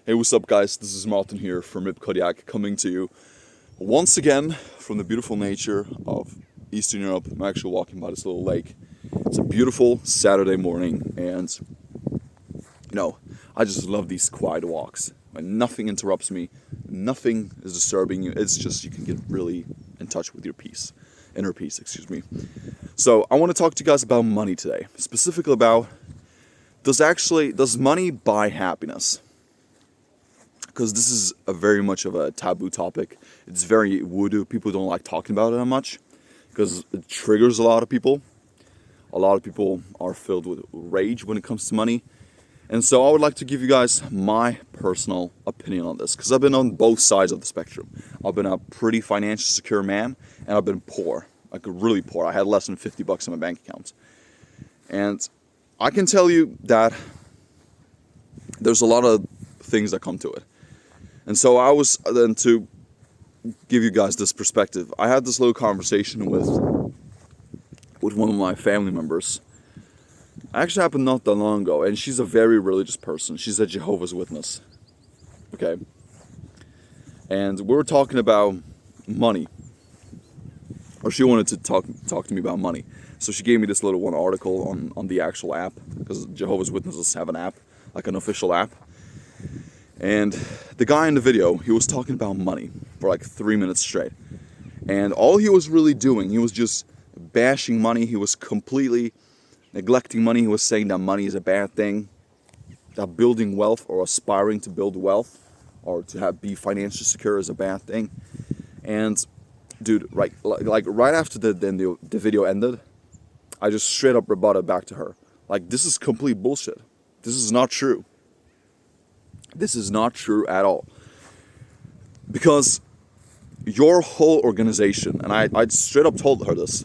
Hey, what's up, guys? This is Martin here from Rip Kodiak, coming to you once again from the beautiful nature of Eastern Europe. I'm actually walking by this little lake. It's a beautiful Saturday morning, and I just love these quiet walks. When nothing interrupts me, nothing is disturbing you. It's just you can get really in touch with your inner peace. So I want to talk to you guys about money today, specifically about does money buy happiness? Because this is a very much of a taboo topic. It's very voodoo. People don't like talking about it that much because it triggers a lot of people. A lot of people are filled with rage when it comes to money. And so I would like to give you guys my personal opinion on this, because I've been on both sides of the spectrum. I've been a pretty financially secure man, and I've been poor, like really poor. I had less than $50 in my bank account. And I can tell you that there's a lot of things that come to it. And so I was then to give you guys this perspective. I had this little conversation with one of my family members. Actually happened not that long ago, and she's a very religious person. She's a Jehovah's Witness. Okay. And we were talking about money. Or she wanted to talk to me about money. So she gave me this little one article on the actual app, because Jehovah's Witnesses have an app, like an official app. And the guy in the video, he was talking about money for like 3 minutes straight. And all he was really doing, he was just bashing money. He was completely neglecting money. He was saying that money is a bad thing, that building wealth or aspiring to build wealth or to be financially secure is a bad thing. And dude, right after the video ended, I just straight up rebutted back to her. Like, this is complete bullshit. This is not true. This is not true at all. Because your whole organization, and I straight up told her this,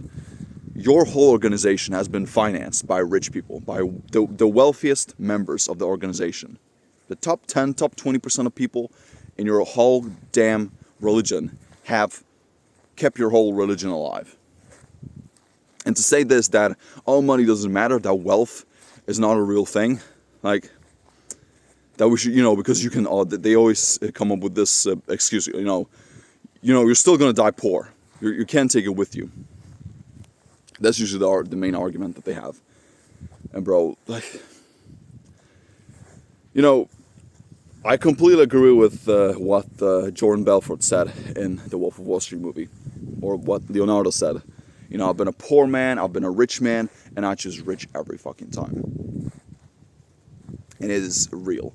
your whole organization has been financed by rich people, by the wealthiest members of the organization. The top 10, top 20% of people in your whole damn religion have kept your whole religion alive. And to say this, that all money doesn't matter, that wealth is not a real thing, like, that we should, because you can, they always come up with this excuse, you're still going to die poor. You can't take it with you. That's usually the main argument that they have. And bro, like, I completely agree with what Jordan Belfort said in the Wolf of Wall Street movie, or what Leonardo said. I've been a poor man, I've been a rich man, and I choose rich every fucking time. And it is real.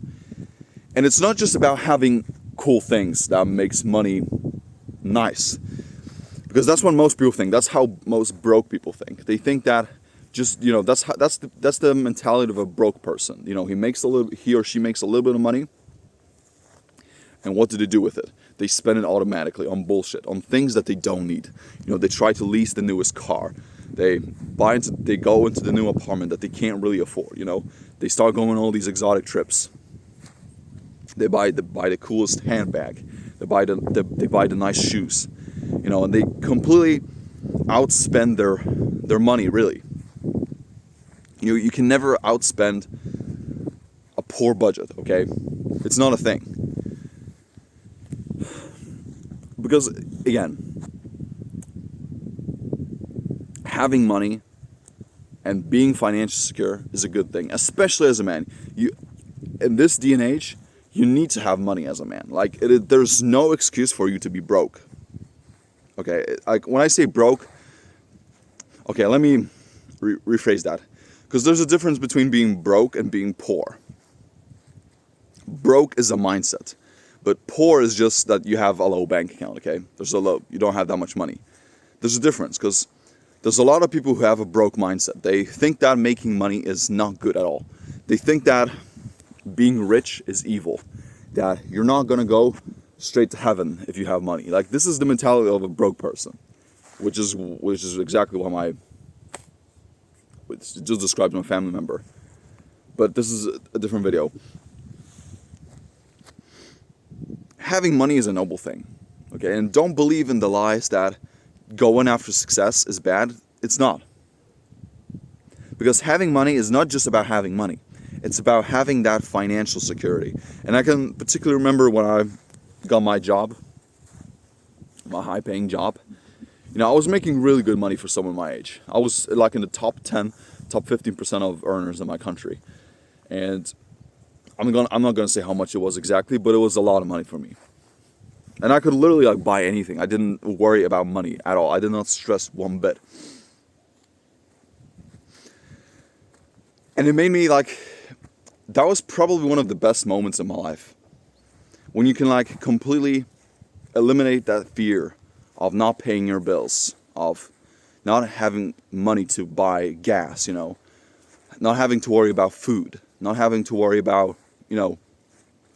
And it's not just about having cool things that makes money nice. Because that's what most people think. That's how most broke people think. They think that just, that's the mentality of a broke person. He or she makes a little bit of money. And what do they do with it? They spend it automatically on bullshit, on things that they don't need. They try to lease the newest car. They go into the new apartment that they can't really afford. They start going on all these exotic trips. They buy the coolest handbag. They buy the nice shoes. And they completely outspend their money, really. You can never outspend a poor budget, okay? It's not a thing. Because, again, having money and being financially secure is a good thing, especially as a man. In this day and age, you need to have money as a man. Like, there's no excuse for you to be broke. Okay, like when I say broke, okay, let me rephrase that. Because there's a difference between being broke and being poor. Broke is a mindset. But poor is just that you have a low bank account, okay? You don't have that much money. There's a difference, because there's a lot of people who have a broke mindset. They think that making money is not good at all. They think that being rich is evil. That you're not going to go straight to heaven if you have money. Like, this is the mentality of a broke person. Which is exactly what it just describes my family member. But this is a different video. Having money is a noble thing, okay? And don't believe in the lies that going after success is bad. It's not. Because having money is not just about having money. It's about having that financial security. And I can particularly remember when I got my job, my high-paying job. I was making really good money for someone my age. I was like in the top 10, top 15% of earners in my country. And I'm not gonna say how much it was exactly, but it was a lot of money for me. And I could literally like buy anything. I didn't worry about money at all. I did not stress one bit. And it made me like, that was probably one of the best moments in my life. When you can like completely eliminate that fear of not paying your bills, of not having money to buy gas, not having to worry about food, not having to worry about,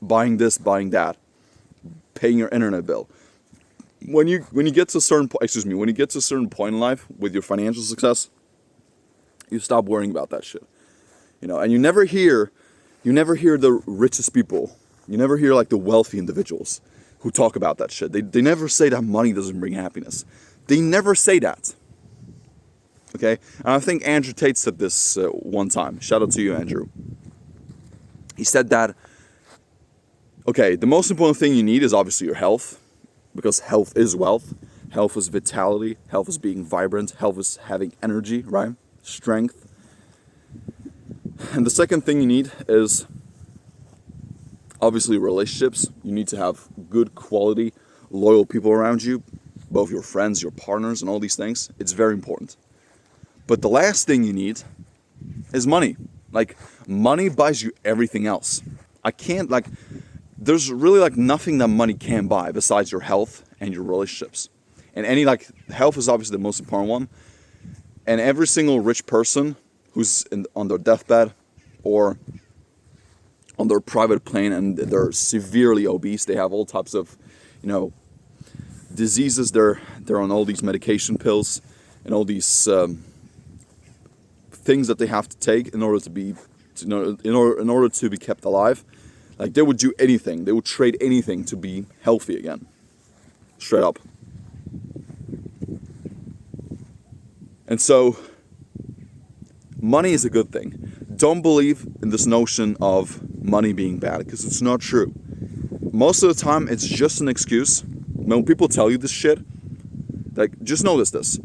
buying this, buying that, paying your internet bill. When you get to a certain when you get to a certain point in life with your financial success, you stop worrying about that shit. And you never hear the richest people, you never hear like the wealthy individuals who talk about that shit. They never say that money doesn't bring happiness. They never say that. Okay? And I think Andrew Tate said this one time. Shout out to you, Andrew. He said that, okay, the most important thing you need is obviously your health, because health is wealth. Health is vitality. Health is being vibrant. Health is having energy, right? Strength. And the second thing you need is obviously relationships. You need to have good quality, loyal people around you, both your friends, your partners, and all these things. It's very important. But the last thing you need is money. Like, money buys you everything else. There's really like nothing that money can buy besides your health and your relationships. And health is obviously the most important one. And every single rich person who's on their deathbed or on their private plane and they're severely obese, they have all types of, diseases. They're on all these medication pills and all these things that they have to take in order to be kept alive. Like, they would do anything. They would trade anything to be healthy again. Straight up. And so, money is a good thing. Don't believe in this notion of money being bad, because it's not true. Most of the time, it's just an excuse. When people tell you this shit, like, just notice this.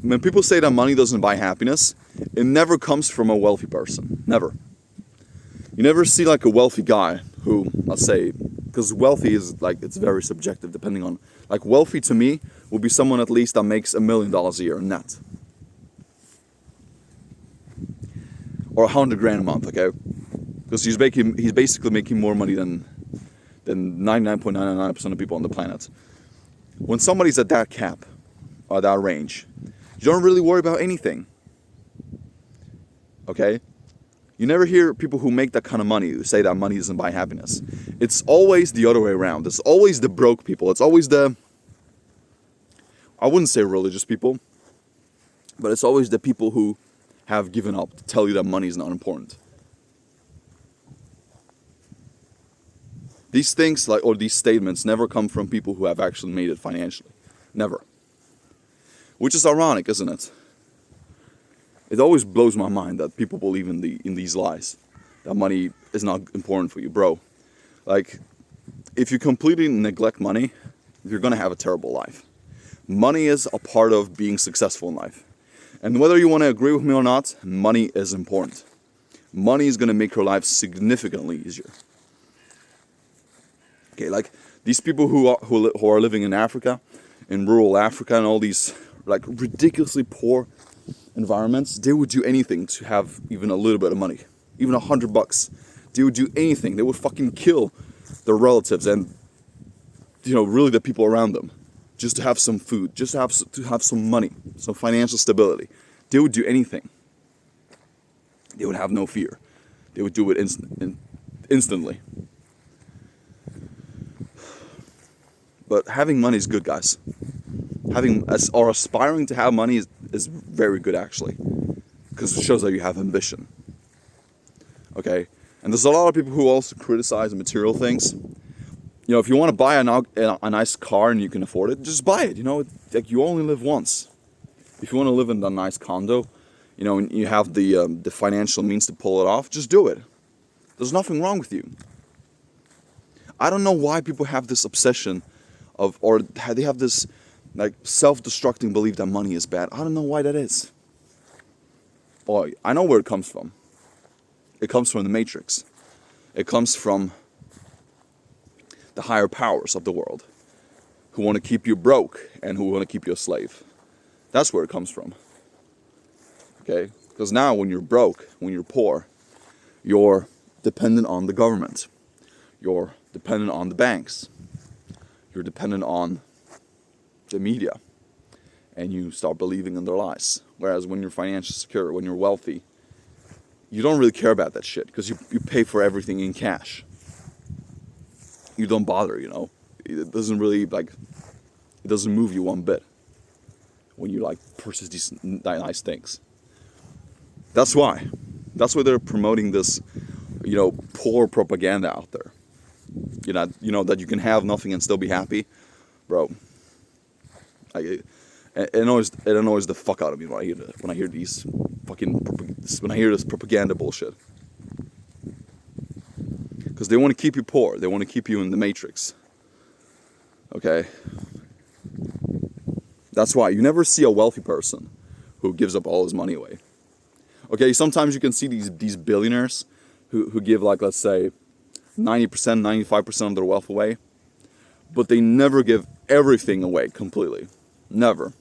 When people say that money doesn't buy happiness, it never comes from a wealthy person. Never. You never see like a wealthy guy who, let's say, because wealthy is like, it's very subjective depending on, like, wealthy to me will be someone at least that makes $1 million a year net. Or $100,000 a month, okay? Because he's basically making more money than 99.999% of people on the planet. When somebody's at that cap, or that range, you don't really worry about anything. Okay? You never hear people who make that kind of money who say that money doesn't buy happiness. It's always the other way around. It's always the broke people. It's always I wouldn't say religious people, but it's always the people who have given up to tell you that money is not important. These things, or these statements, never come from people who have actually made it financially. Never. Which is ironic, isn't it? It always blows my mind that people believe in these lies. That money is not important for you, bro. Like, if you completely neglect money, you're going to have a terrible life. Money is a part of being successful in life. And whether you want to agree with me or not, money is important. Money is going to make your life significantly easier. Okay, like these people who are living in Africa, in rural Africa, and all these like ridiculously poor environments, they would do anything to have even a little bit of money, even $100. They would do anything. They would fucking kill their relatives and, really the people around them, just to have some food, just to have some money, some financial stability. They would do anything. They would have no fear. They would do it instantly. But having money is good, guys. Aspiring to have money is very good, actually, because it shows that you have ambition. Okay, and there's a lot of people who also criticize material things. If you want to buy a nice car and you can afford it, just buy it. Like, you only live once. If you want to live in a nice condo, you know, and you have the financial means to pull it off, just do it. There's nothing wrong with you. I don't know why people have this obsession or they have this like self-destructing belief that money is bad. I don't know why that is. Boy, I know where it comes from. It comes from the Matrix. It comes from the higher powers of the world who want to keep you broke and who want to keep you a slave. That's where it comes from. Okay? Because now when you're broke, when you're poor, you're dependent on the government. You're dependent on the banks. You're dependent on the media. And you start believing in their lies. Whereas when you're financially secure, when you're wealthy, you don't really care about that shit because you pay for everything in cash. You don't bother, you know. It doesn't really, like, it doesn't move you one bit when you, like, purchase these nice things. That's why. That's why they're promoting this, you know, poor propaganda out there. You know that you can have nothing and still be happy. Bro, it annoys the fuck out of me when I hear these when I hear this propaganda bullshit. Because they want to keep you poor. They want to keep you in the Matrix. Okay? That's why you never see a wealthy person who gives up all his money away. Okay, sometimes you can see these billionaires who give, like, let's say 90%, 95% of their wealth away. But they never give everything away completely. Never.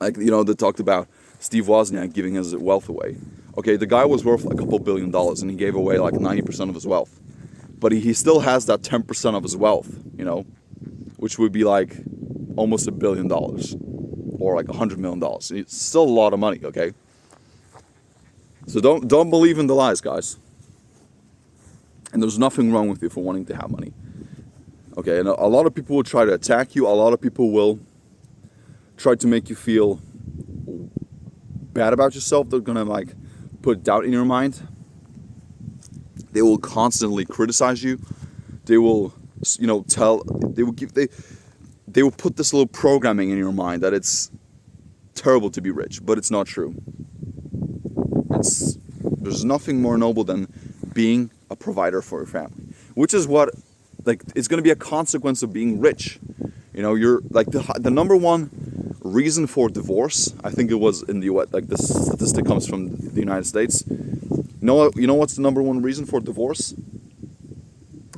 Like, you know, they talked about Steve Wozniak giving his wealth away. Okay, the guy was worth like a couple $1 billion and he gave away like 90% of his wealth. But he still has that 10% of his wealth, you know, which would be like almost $1 billion or like $100 million. It's still a lot of money, okay? So don't believe in the lies, guys. And there's nothing wrong with you for wanting to have money. Okay, and a lot of people will try to attack you. A lot of people will try to make you feel bad about yourself. They're gonna, like, put doubt in your mind. They will constantly criticize you. They will, you know, they will put this little programming in your mind that it's terrible to be rich, but it's not true. There's nothing more noble than being a provider for your family, which is what, like, it's going to be a consequence of being rich. You know, you're like the number one reason for divorce. I think it was in the U.S. Like, this statistic comes from the United States. You know what's the number one reason for divorce?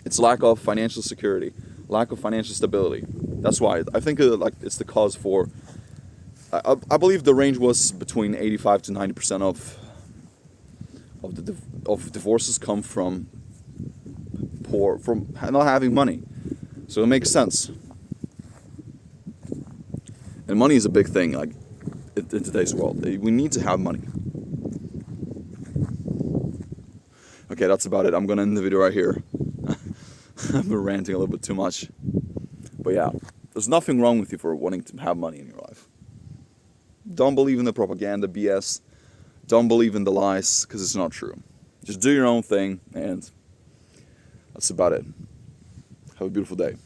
It's lack of financial security, lack of financial stability. That's why I think like it's the cause for. I believe the range was between 85 to 90% of divorces come from not having money. So it makes sense. And money is a big thing, like, in today's world. We need to have money. Okay, that's about it. I'm gonna end the video right here. I've been ranting a little bit too much. But yeah, there's nothing wrong with you for wanting to have money in your life. Don't believe in the propaganda BS. Don't believe in the lies, because it's not true. Just do your own thing, and that's about it. Have a beautiful day.